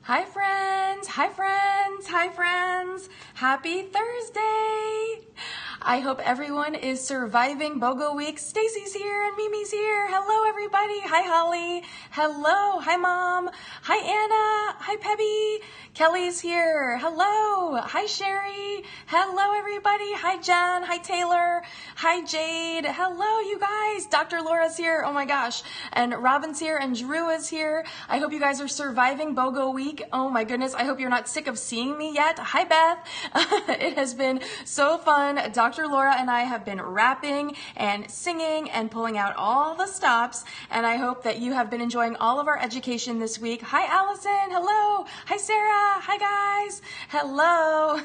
Hi friends, hi friends, hi friends. Happy Thursday. I hope everyone is surviving BOGO week. Stacy's here and Mimi's here. Hello everybody. Hi Holly. Hello. Hi Mom. Hi Anna. Hi Pebby. Kelly's here. Hello. Hi Sherry. Hello everybody. Hi Jen. Hi Taylor. Hi Jade. Hello you guys. Dr. Laura's here. Oh my gosh. And Robin's here and Drew is here. I hope you guys are surviving BOGO week. Oh my goodness. I hope you're not sick of seeing me yet. Hi Beth. It has been so fun. Dr. Laura and I have been rapping and singing and pulling out all the stops, and I hope that you have been enjoying all of our education this week. Hi Allison, hello. Hi Sarah, hi guys, hello.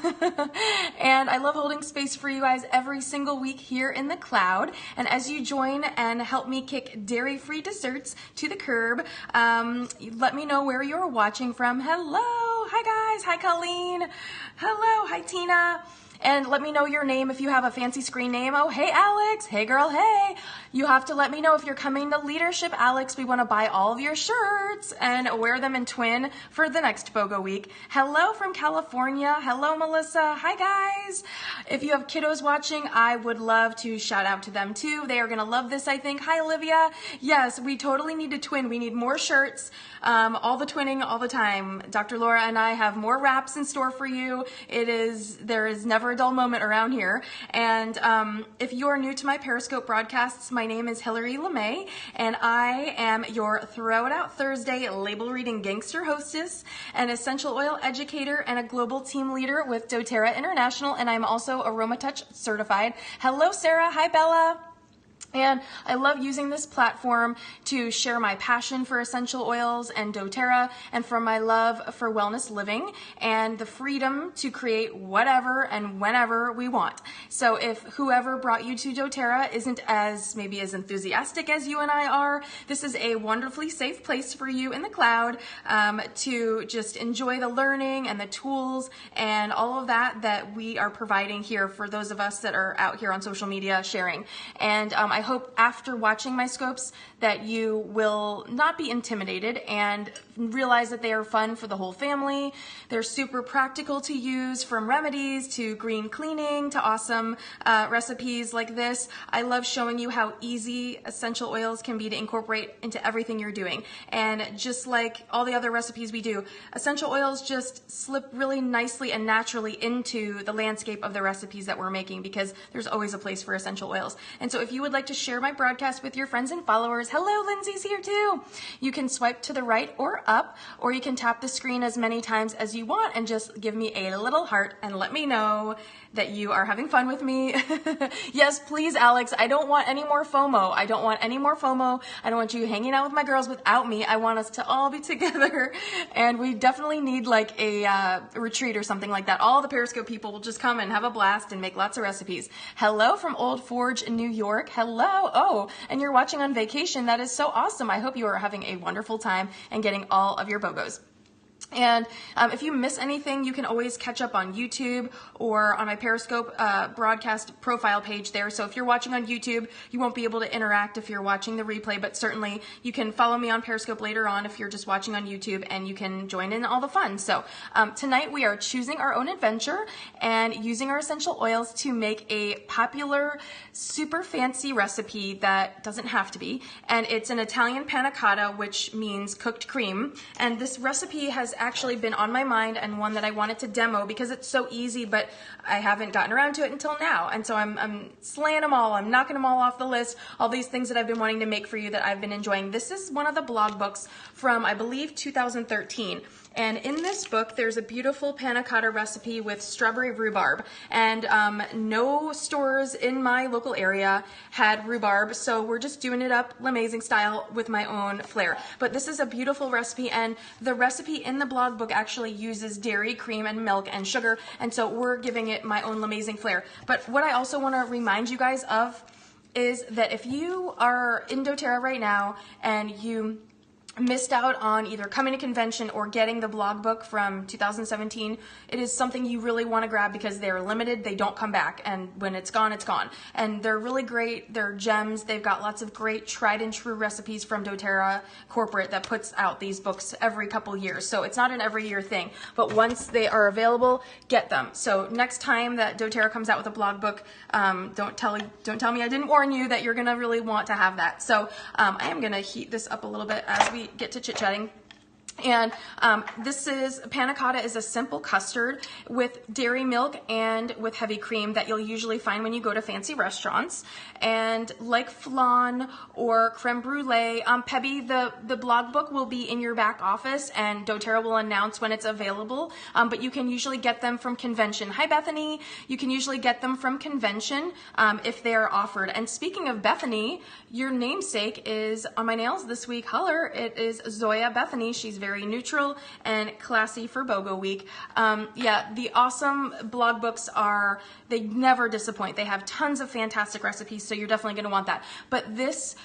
And I love holding space for you guys every single week here in the cloud, and as you join and help me kick dairy-free desserts to the curb, let me know where you're watching from. Hello, hi guys, hi Colleen, hello, hi Tina. And let me know your name if you have a fancy screen name. Oh, hey, Alex. Hey, girl. Hey. You have to let me know if you're coming to leadership, Alex. We want to buy all of your shirts and wear them in twin for the next BOGO week. Hello from California. Hello, Melissa. Hi, guys. If you have kiddos watching, I would love to shout out to them, too. They are going to love this, I think. Hi, Olivia. Yes, we totally need to twin. We need more shirts, all the twinning all the time. Dr. Laura and I have more wraps in store for you. There is never a dull moment around here. And if you are new to my Periscope broadcasts, my name is Hillary LaMay, and I am your Throw It Out Thursday label reading gangster hostess, an essential oil educator, and a global team leader with doTERRA International, and I'm also AromaTouch certified. Hello, Sarah. Hi, Bella. And I love using this platform to share my passion for essential oils and doTERRA, and for my love for wellness living and the freedom to create whatever and whenever we want. So if whoever brought you to doTERRA isn't maybe as enthusiastic as you and I are, this is a wonderfully safe place for you in the cloud to just enjoy the learning and the tools and all of that we are providing here for those of us that are out here on social media sharing. And I hope after watching my scopes that you will not be intimidated and realize that they are fun for the whole family. They're super practical to use, from remedies to green cleaning to awesome recipes like this. I love showing you how easy essential oils can be to incorporate into everything you're doing. And just like all the other recipes we do, essential oils just slip really nicely and naturally into the landscape of the recipes that we're making, because there's always a place for essential oils. And so if you would like to share my broadcast with your friends and followers, hello, Lindsay's here too. You can swipe to the right or up, or you can tap the screen as many times as you want and just give me a little heart and let me know that you are having fun with me. Yes, please, Alex. I don't want any more FOMO. I don't want any more FOMO. I don't want you hanging out with my girls without me. I want us to all be together, and we definitely need like a retreat or something like that. All the Periscope people will just come and have a blast and make lots of recipes. Hello from Old Forge in New York. Hello. Oh, and you're watching on vacation. That is so awesome. I hope you are having a wonderful time and getting all of your BOGOs. And if you miss anything, you can always catch up on YouTube or on my Periscope broadcast profile page there. So if you're watching on YouTube, you won't be able to interact if you're watching the replay, but certainly you can follow me on Periscope later on if you're just watching on YouTube, and you can join in all the fun. So tonight we are choosing our own adventure and using our essential oils to make a popular, super fancy recipe that doesn't have to be. And it's an Italian panna cotta, which means cooked cream. And this recipe has actually been on my mind, and one that I wanted to demo because it's so easy, but I haven't gotten around to it until now. And so I'm slaying them all. I'm knocking them all off the list. All these things that I've been wanting to make for you that I've been enjoying. This is one of the blog books from, I believe, 2013. And in this book, there's a beautiful panna cotta recipe with strawberry rhubarb. And no stores in my local area had rhubarb, so we're just doing it up LaMayzing style with my own flair. But this is a beautiful recipe, and the recipe in the blog book actually uses dairy, cream, and milk and sugar, and so we're giving it my own LaMayzing flair. But what I also want to remind you guys of is that if you are in doTERRA right now and you missed out on either coming to convention or getting the blog book from 2017, it is something you really want to grab because they're limited, they don't come back, and when it's gone, it's gone. And they're really great, they're gems, they've got lots of great tried and true recipes from doTERRA corporate that puts out these books every couple years. So it's not an every year thing, but once they are available, get them. So next time that doTERRA comes out with a blog book, don't tell me I didn't warn you that you're gonna really want to have that. So I am gonna heat this up a little bit as we get to chit-chatting. And this is, Panna Cotta is a simple custard with dairy milk and with heavy cream that you'll usually find when you go to fancy restaurants. And like flan or creme brulee, Pebby, the blog book will be in your back office and doTERRA will announce when it's available, but you can usually get them from convention. Hi Bethany, you can usually get them from convention if they're offered. And speaking of Bethany, your namesake is on my nails this week. Holler, it is Zoya Bethany. She's very neutral and classy for BOGO week. Yeah, the awesome blog books they never disappoint. They have tons of fantastic recipes, so you're definitely going to want that. But this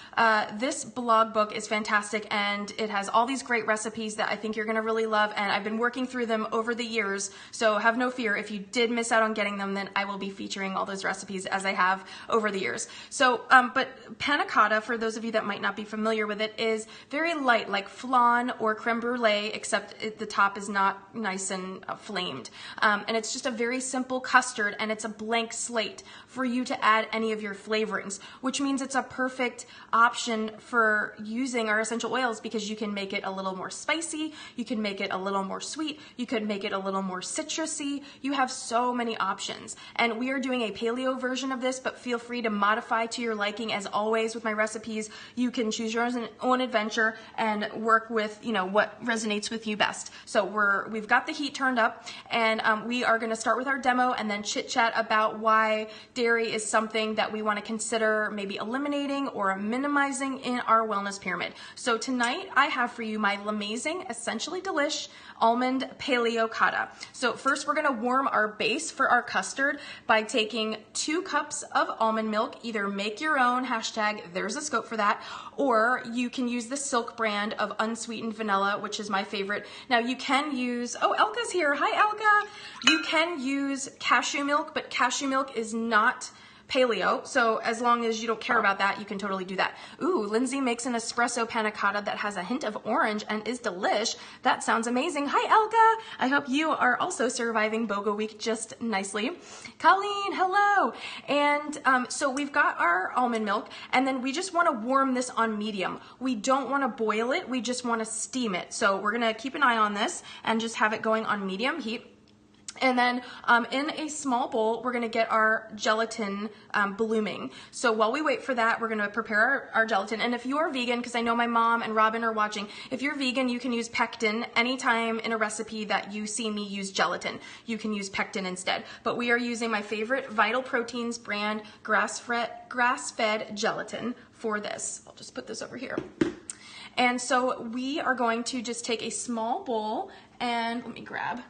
blog book is fantastic, and it has all these great recipes that I think you're going to really love, and I've been working through them over the years, so have no fear. If you did miss out on getting them, then I will be featuring all those recipes as I have over the years. So, but Panna Cotta, for those of you that might not be familiar with it, is very light, like flan or creme brulee, except the top is not nice and flamed. And it's just a very simple custard, and it's a blank slate for you to add any of your flavorings, which means it's a perfect option for using our essential oils because you can make it a little more spicy, you can make it a little more sweet, you could make it a little more citrusy. You have so many options. And we are doing a paleo version of this, but feel free to modify to your liking. As always with my recipes, you can choose your own adventure and work with, you know, what resonates with you best. So we've got the heat turned up, and we are going to start with our demo and then chit chat about why dairy is something that we want to consider maybe eliminating or minimizing in our wellness pyramid. So tonight I have for you my LaMayzing Essentially Delish Almond Paleo Cotta. So first we're going to warm our base for our custard by taking 2 cups of almond milk. Either make your own, hashtag there's a scope for that, or you can use the Silk brand of unsweetened vanilla, which is my favorite. Now you can use, oh, Elka's here. Hi, Elka. You can use cashew milk, but cashew milk is not paleo, so as long as you don't care about that, you can totally do that. Ooh, Lindsay makes an espresso panna cotta that has a hint of orange and is delish. That sounds amazing. Hi, Elka. I hope you are also surviving BOGO week just nicely. Colleen, hello. And so we've got our almond milk, and then we just want to warm this on medium. We don't want to boil it. We just want to steam it. So we're going to keep an eye on this and just have it going on medium heat. And then in a small bowl, we're going to get our gelatin blooming. So while we wait for that, we're going to prepare our gelatin. And if you are vegan, because I know my mom and Robin are watching, if you're vegan, you can use pectin anytime in a recipe that you see me use gelatin. You can use pectin instead. But we are using my favorite Vital Proteins brand grass-fed gelatin for this. I'll just put this over here. And so we are going to just take a small bowl, and let me grab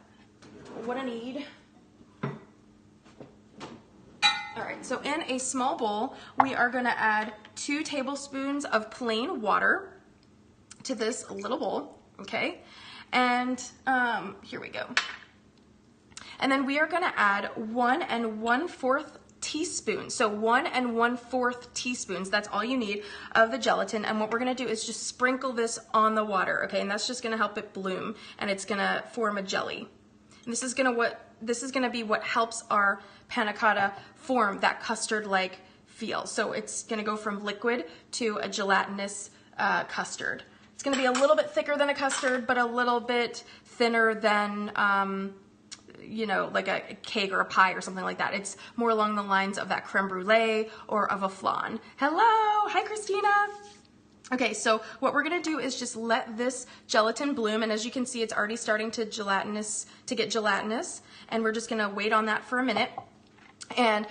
what I need. All right, so in a small bowl, we are going to add 2 tablespoons of plain water to this little bowl, okay? And here we go. And then we are going to add 1 1/4 teaspoons. So 1 1/4 teaspoons, that's all you need of the gelatin. And what we're going to do is just sprinkle this on the water, okay? And that's just going to help it bloom, and it's going to form a jelly. And this is going to be what helps our panna cotta form that custard-like feel. So it's going to go from liquid to a gelatinous custard. It's going to be a little bit thicker than a custard, but a little bit thinner than, you know, like a cake or a pie or something like that. It's more along the lines of that creme brulee or of a flan. Hello, hi Christina. Okay, so what we're gonna do is just let this gelatin bloom, and as you can see, it's already starting to get gelatinous, and we're just gonna wait on that for a minute. And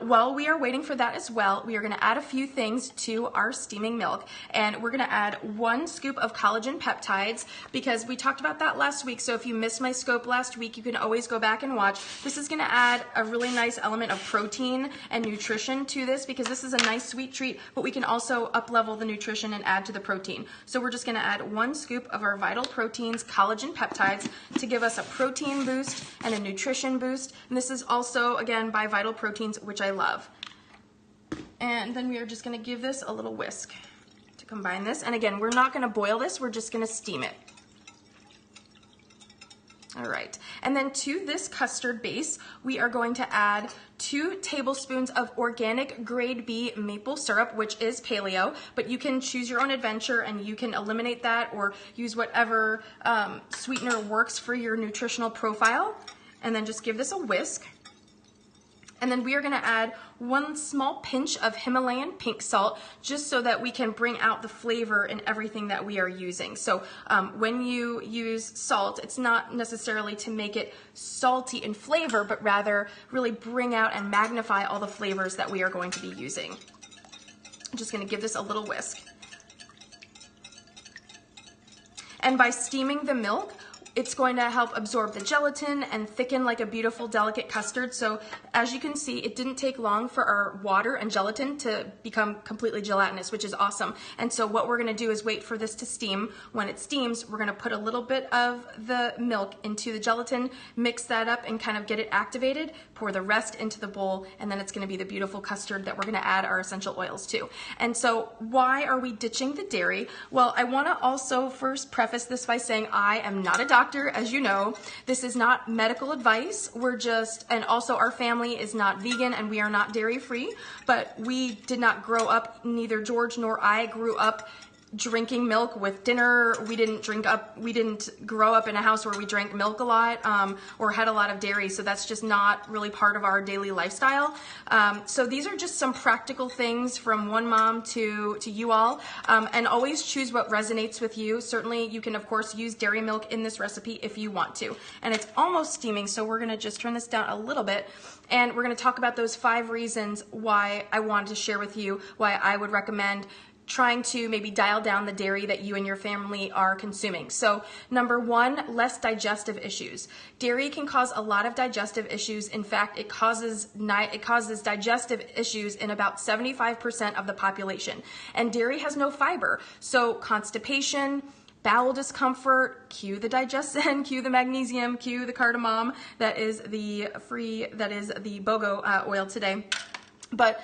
while we are waiting for that as well, we are going to add a few things to our steaming milk. And we're going to add 1 scoop of collagen peptides because we talked about that last week. So if you missed my scope last week, you can always go back and watch. This is going to add a really nice element of protein and nutrition to this because this is a nice sweet treat, but we can also up-level the nutrition and add to the protein. So we're just going to add 1 scoop of our Vital Proteins collagen peptides to give us a protein boost and a nutrition boost. And this is also, again, by Vital Proteins, which I love. And then we are just going to give this a little whisk to combine this. And again, we're not going to boil this, we're just going to steam it. All right, and then to this custard base, we are going to add 2 tablespoons of organic grade B maple syrup, which is paleo, but you can choose your own adventure and you can eliminate that or use whatever sweetener works for your nutritional profile. And then just give this a whisk. And then we are going to add 1 small pinch of Himalayan pink salt just so that we can bring out the flavor in everything that we are using. So when you use salt, it's not necessarily to make it salty in flavor, but rather really bring out and magnify all the flavors that we are going to be using. I'm just going to give this a little whisk. And by steaming the milk, it's going to help absorb the gelatin and thicken like a beautiful, delicate custard. So as you can see, it didn't take long for our water and gelatin to become completely gelatinous, which is awesome. And so what we're going to do is wait for this to steam. When it steams, we're going to put a little bit of the milk into the gelatin, mix that up and kind of get it activated, pour the rest into the bowl, and then it's going to be the beautiful custard that we're going to add our essential oils to. And so why are we ditching the dairy? Well, I want to also first preface this by saying I am not a doctor. As you know, this is not medical advice. We're just, and also our family is not vegan and we are not dairy free, but we did not grow up, neither George nor I grew up drinking milk with dinner. We didn't grow up in a house where we drank milk a lot or had a lot of dairy. So that's just not really part of our daily lifestyle. So these are just some practical things from one mom to you all. And always choose what resonates with you. Certainly you can of course use dairy milk in this recipe if you want to. And it's almost steaming, so we're gonna just turn this down a little bit. And we're gonna talk about those 5 reasons why I wanted to share with you why I would recommend trying to maybe dial down the dairy that you and your family are consuming. So number 1, less digestive issues. Dairy can cause a lot of digestive issues. In fact, it causes digestive issues in about 75% of the population. And dairy has no fiber. So constipation, bowel discomfort, cue the digestion, cue the magnesium, cue the cardamom, that is the BOGO oil today. But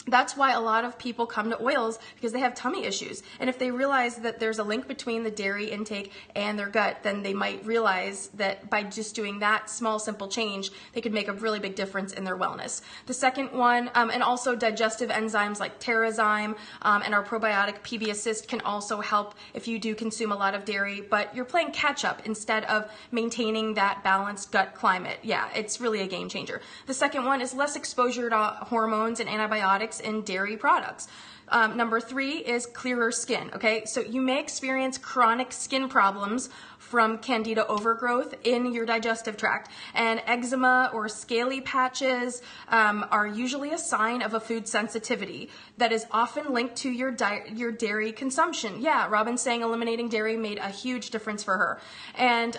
that's why a lot of people come to oils, because they have tummy issues. And if they realize that there's a link between the dairy intake and their gut, then they might realize that by just doing that small, simple change, they could make a really big difference in their wellness. The second one, and also digestive enzymes like Terrazyme and our probiotic PB Assist can also help if you do consume a lot of dairy, but you're playing catch up instead of maintaining that balanced gut climate. Yeah, it's really a game changer. The second one is less exposure to hormones and antibiotics in dairy products. Number 3 is clearer skin, okay? So you may experience chronic skin problems from candida overgrowth in your digestive tract, and eczema or scaly patches are usually a sign of a food sensitivity that is often linked to your dairy consumption. Yeah, Robin's saying eliminating dairy made a huge difference for her. And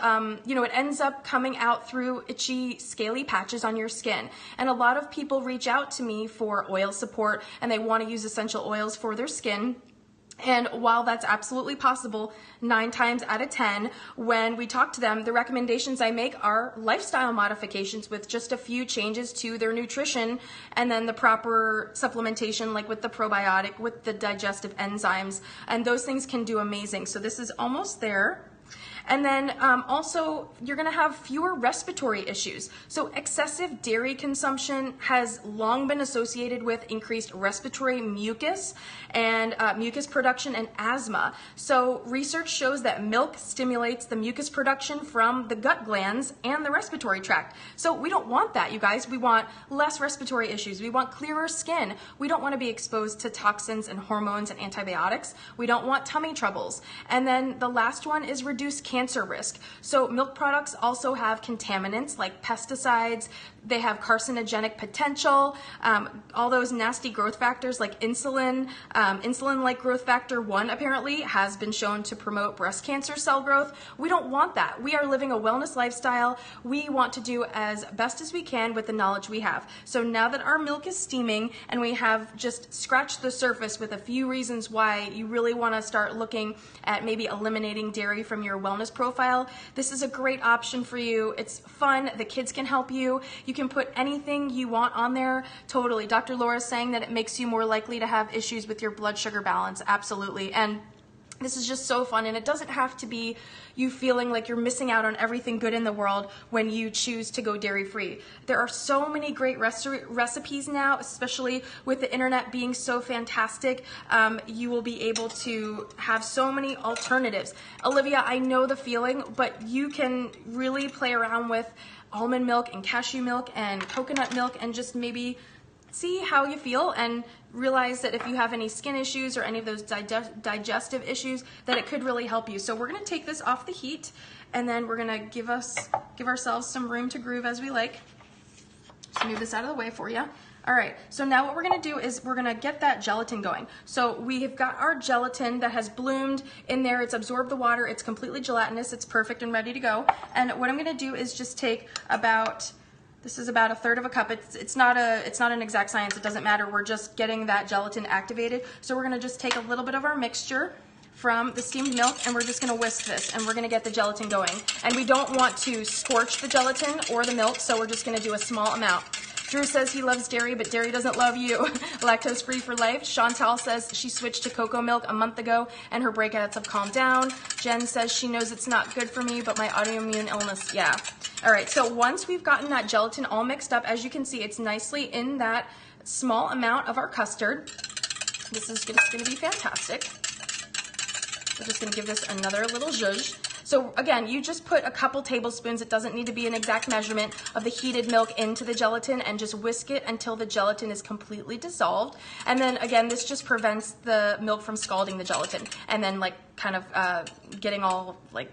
you know, it ends up coming out through itchy, scaly patches on your skin. And a lot of people reach out to me for oil support and they want to use essential oils for their skin. And while that's absolutely possible, 9 times out of 10, when we talk to them, the recommendations I make are lifestyle modifications with just a few changes to their nutrition and then the proper supplementation, like with the probiotic, with the digestive enzymes, and those things can do amazing. So this is almost there. And then also, you're going to have fewer respiratory issues. So excessive dairy consumption has long been associated with increased respiratory mucus and mucus production and asthma. So research shows that milk stimulates the mucus production from the gut glands and the respiratory tract. So we don't want that, you guys. We want less respiratory issues. We want clearer skin. We don't want to be exposed to toxins and hormones and antibiotics. We don't want tummy troubles. And then the last one is reduced cancer cancer risk. So milk products also have contaminants like pesticides. They have carcinogenic potential, all those nasty growth factors like insulin. Insulin-like growth factor 1 apparently has been shown to promote breast cancer cell growth. We don't want that. We are living a wellness lifestyle. We want to do as best as we can with the knowledge we have. So now that our milk is steaming and we have just scratched the surface with a few reasons why you really want to start looking at maybe eliminating dairy from your wellness profile, this is a great option for you. It's fun. The kids can help you. You can put anything you want on there. Totally. Dr. Laura's saying that it makes you more likely to have issues with your blood sugar balance. Absolutely. And this is just so fun, and it doesn't have to be you feeling like you're missing out on everything good in the world when you choose to go dairy-free. There are so many great recipes now, especially with the internet being so fantastic. You will be able to have so many alternatives. Olivia, I know the feeling, but you can really play around with almond milk and cashew milk and coconut milk and just maybe see how you feel and realize that if you have any skin issues or any of those digestive issues, that it could really help you. So we're going to take this off the heat, and then we're going to give ourselves some room to groove as we like. Just move this out of the way for you. All right, so now what we're going to do is we're going to get that gelatin going. So we have got our gelatin that has bloomed in there. It's absorbed the water. It's completely gelatinous. It's perfect and ready to go. And what I'm going to do is just take about, this is about 1/3 of a cup. It's not an exact science. It doesn't matter. We're just getting that gelatin activated. So we're going to just take a little bit of our mixture from the steamed milk, and we're just going to whisk this, and we're going to get the gelatin going. And we don't want to scorch the gelatin or the milk, so we're just going to do a small amount. Drew says he loves dairy, but dairy doesn't love you. Lactose free for life. Chantal says she switched to cocoa milk a month ago and her breakouts have calmed down. Jen says she knows it's not good for me, but my autoimmune illness, yeah. All right, so once we've gotten that gelatin all mixed up, as you can see, it's nicely in that small amount of our custard. This is just going to be fantastic. We're just going to give this another little zhuzh. So again, you just put a couple tablespoons, it doesn't need to be an exact measurement, of the heated milk into the gelatin and just whisk it until the gelatin is completely dissolved. And then again, this just prevents the milk from scalding the gelatin and then like kind of getting all like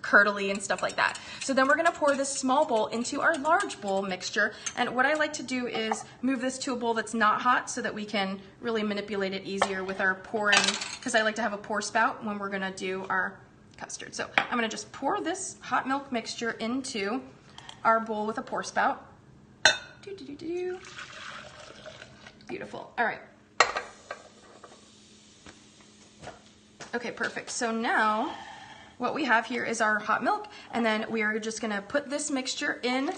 curdly and stuff like that. So then we're gonna pour this small bowl into our large bowl mixture. And what I like to do is move this to a bowl that's not hot so that we can really manipulate it easier with our pouring, because I like to have a pour spout when we're gonna do our custard. So I'm going to just pour this hot milk mixture into our bowl with a pour spout. Beautiful. All right. Okay, perfect. So now what we have here is our hot milk, and then we are just going to put this mixture in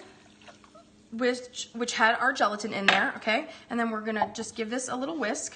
which had our gelatin in there, okay? And then we're going to just give this a little whisk.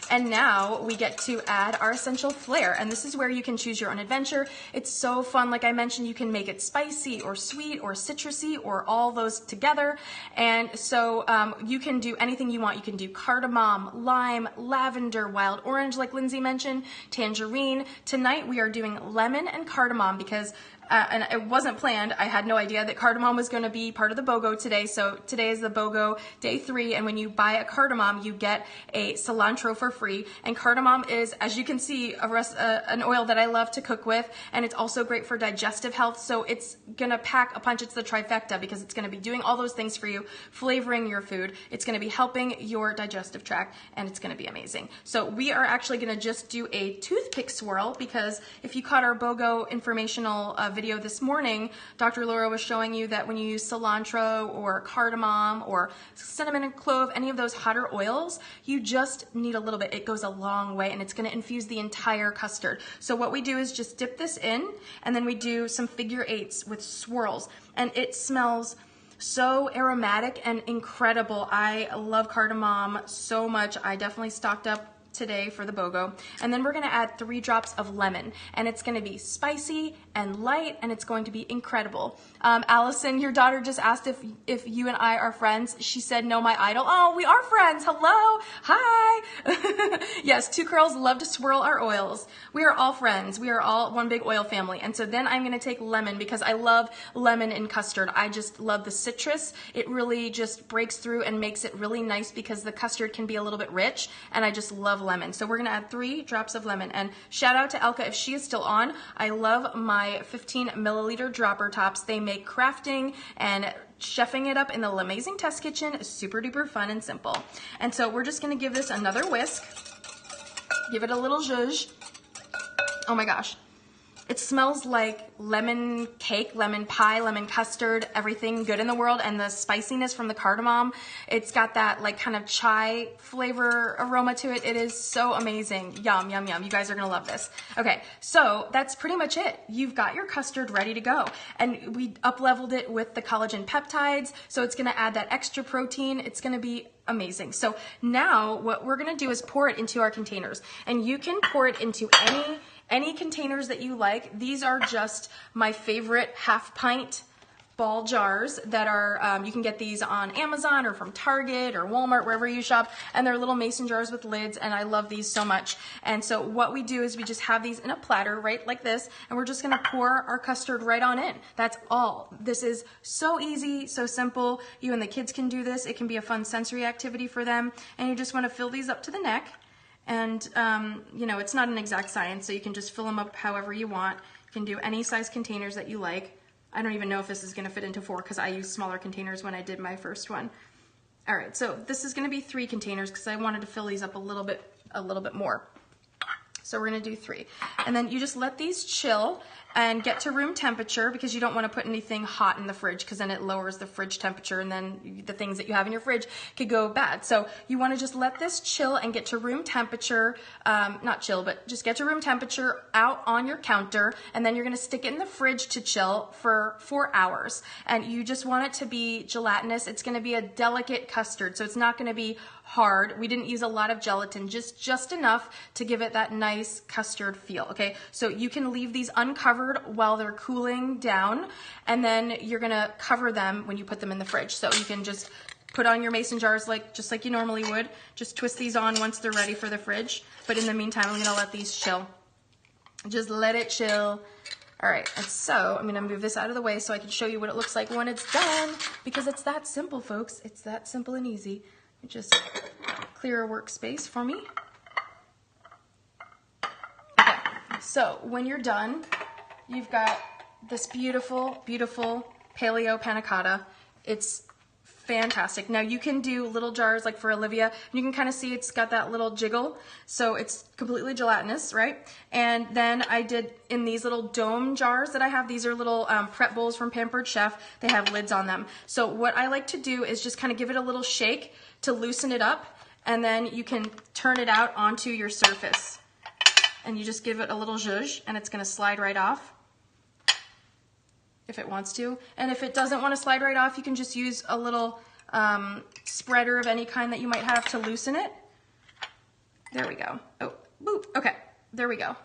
And now we get to add our essential flair, and this is where you can choose your own adventure. It's so fun. Like I mentioned, you can make it spicy or sweet or citrusy or all those together. And so you can do anything you want. You can do cardamom, lime, lavender, wild orange, like Lindsay mentioned, tangerine. Tonight we are doing lemon and cardamom because and it wasn't planned. I had no idea that cardamom was going to be part of the BOGO today. So today is the BOGO day 3, and when you buy a cardamom, you get a cilantro for free. And cardamom is, as you can see, an oil that I love to cook with, and it's also great for digestive health. So it's going to pack a punch. It's the trifecta because it's going to be doing all those things for you, flavoring your food. It's going to be helping your digestive tract, and it's going to be amazing. So we are actually going to just do a toothpick swirl, because if you caught our BOGO informational video this morning, Dr. Laura was showing you that when you use cilantro or cardamom or cinnamon and clove, any of those hotter oils, you just need a little bit. It goes a long way, and it's going to infuse the entire custard. So what we do is just dip this in, and then we do some figure 8s with swirls, and it smells so aromatic and incredible. I love cardamom so much. I definitely stocked up today for the BOGO. And then we're going to add 3 drops of lemon, and it's going to be spicy and light, and it's going to be incredible. Allison, your daughter just asked if you and I are friends. She said, no, my idol. Oh, we are friends. Hello. Hi. Yes, 2 girls love to swirl our oils. We are all friends. We are all one big oil family. And so then I'm going to take lemon, because I love lemon in custard. I just love the citrus. It really just breaks through and makes it really nice, because the custard can be a little bit rich, and I just love lemon. So we're gonna add 3 drops of lemon. And shout out to Elka if she is still on. I love my 15 milliliter dropper tops. They make crafting and chefing it up in the LaMayzing test kitchen super duper fun and simple. And so we're just gonna give this another whisk. Give it a little zhuzh. Oh my gosh. It smells like lemon cake, lemon pie, lemon custard, everything good in the world, and the spiciness from the cardamom. It's got that like kind of chai flavor aroma to it. It is so amazing. Yum, yum, yum. You guys are gonna love this. Okay, so that's pretty much it. You've got your custard ready to go. And we up-leveled it with the collagen peptides, so it's gonna add that extra protein. It's gonna be amazing. So now what we're gonna do is pour it into our containers. And you can pour it into any containers that you like. These are just my favorite half pint ball jars that are, you can get these on Amazon or from Target or Walmart, wherever you shop, and they're little mason jars with lids, and I love these so much. And so what we do is we just have these in a platter, right, like this, and we're just gonna pour our custard right on in. That's all. This is so easy, so simple. You and the kids can do this. It can be a fun sensory activity for them, and you just wanna fill these up to the neck. And, you know, it's not an exact science, so you can just fill them up however you want. You can do any size containers that you like. I don't even know if this is gonna fit into 4 because I used smaller containers when I did my first one. All right, so this is gonna be 3 containers because I wanted to fill these up a little bit more. So we're gonna do 3. And then you just let these chill and get to room temperature because you don't want to put anything hot in the fridge because then it lowers the fridge temperature and then the things that you have in your fridge could go bad. So you want to just let this chill and get to room temperature, not chill, but just get to room temperature out on your counter, and then you're going to stick it in the fridge to chill for 4 hours. And you just want it to be gelatinous. It's going to be a delicate custard, so it's not going to be hard. We didn't use a lot of gelatin, just enough to give it that nice custard feel, okay? So you can leave these uncovered while they're cooling down, and then you're gonna cover them when you put them in the fridge. So you can just put on your mason jars just like you normally would. Just twist these on once they're ready for the fridge. But in the meantime, I'm gonna let these chill. Just let it chill. All right, and so I'm gonna move this out of the way so I can show you what it looks like when it's done, because it's that simple, folks. It's that simple and easy. Just clear a workspace for me. Okay, so when you're done, you've got this beautiful, beautiful Paleo Panna Cotta. It's fantastic. Now you can do little jars like for Olivia, and you can kind of see it's got that little jiggle, so it's completely gelatinous, right? And then I did in these little dome jars that I have. These are little prep bowls from Pampered Chef. They have lids on them. So what I like to do is just kind of give it a little shake to loosen it up, and then you can turn it out onto your surface. And you just give it a little zhuzh, and it's gonna slide right off if it wants to. And if it doesn't want to slide right off, you can just use a little spreader of any kind that you might have to loosen it. There we go. Oh, boop. Okay, there we go.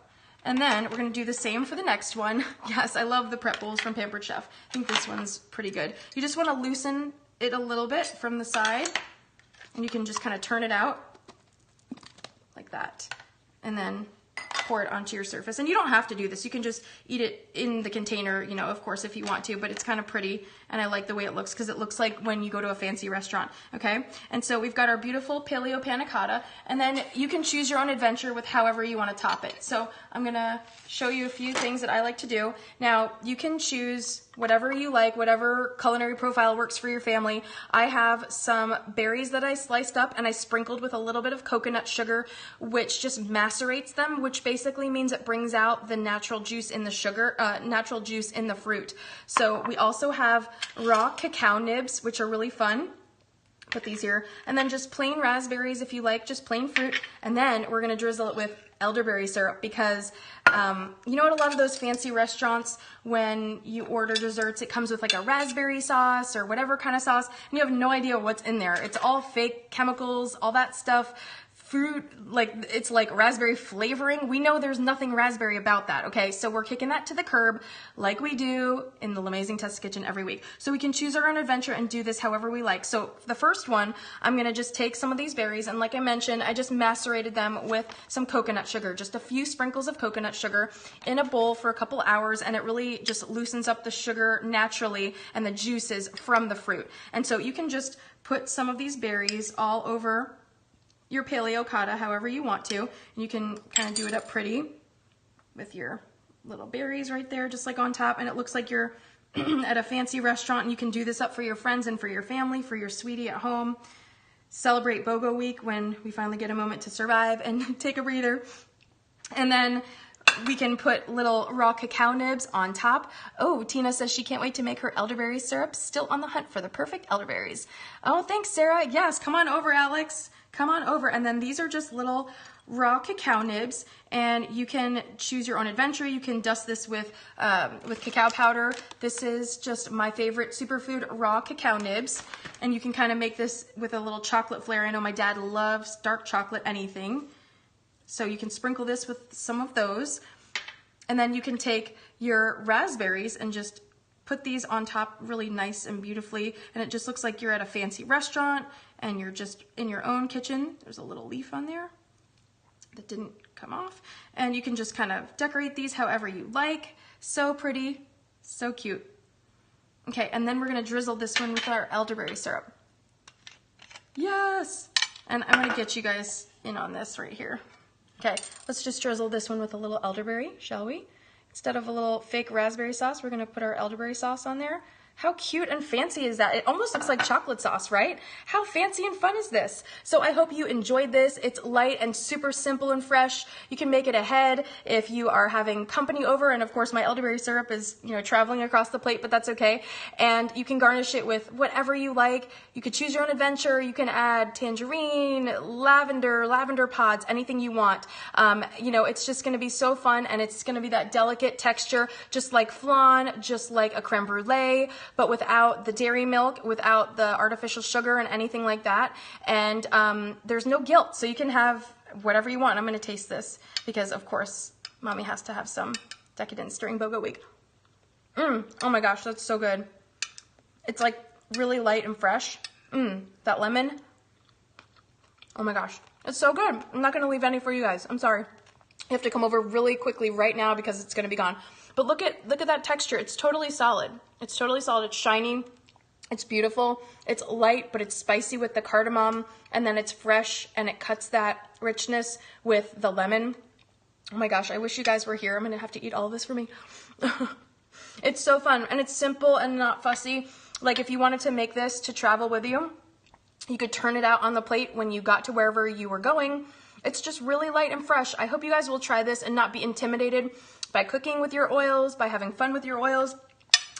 And then we're gonna do the same for the next one. Yes, I love the prep bowls from Pampered Chef. I think this one's pretty good. You just wanna loosen it a little bit from the side, and you can just kind of turn it out like that. And then pour it onto your surface. And you don't have to do this. You can just eat it in the container, you know, of course, if you want to, but it's kind of pretty, and I like the way it looks because it looks like when you go to a fancy restaurant, okay? And so we've got our beautiful Paleo Panna Cotta, and then you can choose your own adventure with however you want to top it. So I'm gonna show you a few things that I like to do. Now, you can choose whatever you like, whatever culinary profile works for your family. I have some berries that I sliced up and I sprinkled with a little bit of coconut sugar, which just macerates them, which basically means it brings out the natural juice in the sugar, natural juice in the fruit. So we also have raw cacao nibs, which are really fun. Put these here. And then just plain raspberries if you like, just plain fruit. And then we're gonna drizzle it with elderberry syrup because you know, at a lot of those fancy restaurants, when you order desserts, it comes with like a raspberry sauce or whatever kind of sauce, and you have no idea what's in there. It's all fake chemicals, all that stuff. Fruit, like it's like raspberry flavoring. We know there's nothing raspberry about that, okay? So we're kicking that to the curb like we do in the LaMayzing Test Kitchen every week. So we can choose our own adventure and do this however we like. So the first one, I'm gonna just take some of these berries, and like I mentioned, I just macerated them with some coconut sugar, just a few sprinkles of coconut sugar in a bowl for a couple hours, and it really just loosens up the sugar naturally and the juices from the fruit. And so you can just put some of these berries all over your Paleo Cotta however you want to. And you can kind of do it up pretty with your little berries right there, just like on top. And it looks like you're at a fancy restaurant, and you can do this up for your friends and for your family, for your sweetie at home. Celebrate BOGO week when we finally get a moment to survive and take a breather. And then we can put little raw cacao nibs on top. Oh, Tina says she can't wait to make her elderberry syrup. Still on the hunt for the perfect elderberries. Oh, thanks, Sarah. Yes, come on over, Alex. Come on over. And then these are just little raw cacao nibs, and you can choose your own adventure. You can dust this with cacao powder. This is just my favorite superfood, raw cacao nibs. And you can kind of make this with a little chocolate flair. I know my dad loves dark chocolate anything. So you can sprinkle this with some of those. And then you can take your raspberries and just put these on top really nice and beautifully. And it just looks like you're at a fancy restaurant and you're just in your own kitchen. There's a little leaf on there that didn't come off. And you can just kind of decorate these however you like. So pretty, so cute. Okay, and then we're gonna drizzle this one with our elderberry syrup. Yes! And I'm gonna get you guys in on this right here. Okay, let's just drizzle this one with a little elderberry, shall we? Instead of a little fake raspberry sauce, we're gonna put our elderberry sauce on there. How cute and fancy is that? It almost looks like chocolate sauce, right? How fancy and fun is this? So I hope you enjoyed this. It's light and super simple and fresh. You can make it ahead if you are having company over, and of course my elderberry syrup is, you know, traveling across the plate, but that's okay. And you can garnish it with whatever you like. You could choose your own adventure. You can add tangerine, lavender pods, anything you want. You know, it's just gonna be so fun, and it's gonna be that delicate texture, just like flan, just like a creme brulee, but without the dairy milk, without the artificial sugar and anything like that. And there's no guilt, so you can have whatever you want. I'm gonna taste this because of course, mommy has to have some decadence during BOGO week. Oh my gosh, that's so good. It's like really light and fresh. That lemon. Oh my gosh, it's so good. I'm not gonna leave any for you guys, I'm sorry. You have to come over really quickly right now because it's gonna be gone. But look at that texture. It's totally solid. It's totally solid. It's shiny. It's beautiful. It's light, but it's spicy with the cardamom, and then it's fresh, and it cuts that richness with the lemon. Oh my gosh, I wish you guys were here. I'm gonna have to eat all of this for me. It's so fun, and it's simple and not fussy. Like if you wanted to make this to travel with you, you could turn it out on the plate when you got to wherever you were going. It's just really light and fresh. I hope you guys will try this and not be intimidated by cooking with your oils, by having fun with your oils,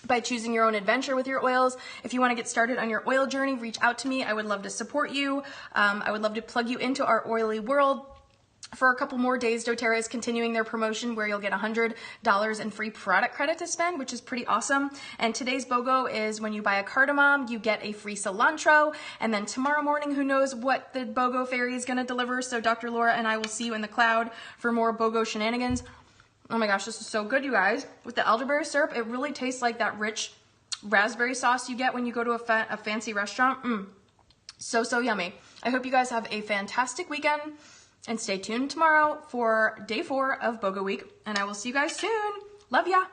by choosing your own adventure with your oils. If you want to get started on your oil journey, reach out to me. I would love to support you. I would love to plug you into our oily world. For a couple more days, doTERRA is continuing their promotion where you'll get $100 in free product credit to spend, which is pretty awesome. And today's BOGO is when you buy a cardamom, you get a free cilantro. And then tomorrow morning, who knows what the BOGO fairy is going to deliver. So Dr. Laura and I will see you in the cloud for more BOGO shenanigans. Oh my gosh, this is so good, you guys. With the elderberry syrup, it really tastes like that rich raspberry sauce you get when you go to a fancy restaurant. So, so yummy. I hope you guys have a fantastic weekend. And stay tuned tomorrow for day 4 of BOGO week. And I will see you guys soon. Love ya.